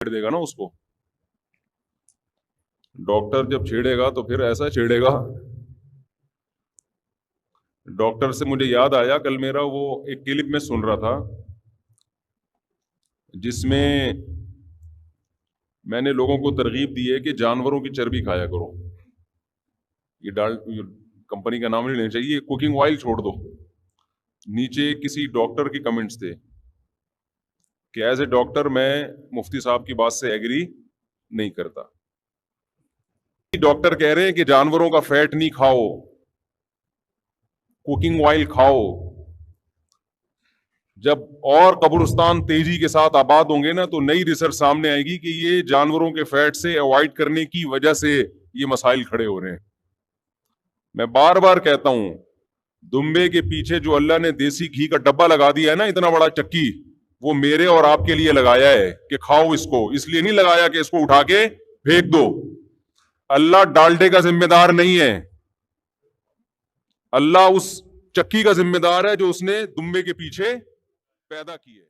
छेड़ देगा ना उसको। डॉक्टर जब छेड़ेगा तो फिर ऐसा छेड़ेगा। डॉक्टर से मुझे याद आया, कल मेरा वो एक क्लिप में सुन रहा था जिसमें मैंने लोगों को तरगीब दी है कि जानवरों की चर्बी खाया करो। ये कंपनी का नाम नहीं लेना चाहिए, कुकिंग ऑयल छोड़ दो। नीचे किसी डॉक्टर के कमेंट्स थे कि एज ए डॉक्टर मैं मुफ्ती साहब की बात से एग्री नहीं करता। डॉक्टर कह रहे हैं कि जानवरों का फैट नहीं खाओ, कुकिंग ऑयल खाओ। जब और कब्रिस्तान तेजी के साथ आबाद होंगे ना, तो नई रिसर्च सामने आएगी कि ये जानवरों के फैट से अवॉइड करने की वजह से ये मसाइल खड़े हो रहे हैं। मैं बार बार कहता हूं, दुम्बे के पीछे जो अल्लाह ने देसी घी का डब्बा लगा दिया है ना, इतना बड़ा चक्की, वो मेरे और आपके लिए लगाया है कि खाओ इसको। इसलिए नहीं लगाया कि इसको उठा के फेंक दो। अल्लाह डालडे का जिम्मेदार नहीं है, अल्लाह उस चक्की का जिम्मेदार है जो उसने दुम्बे के पीछे पैदा की है।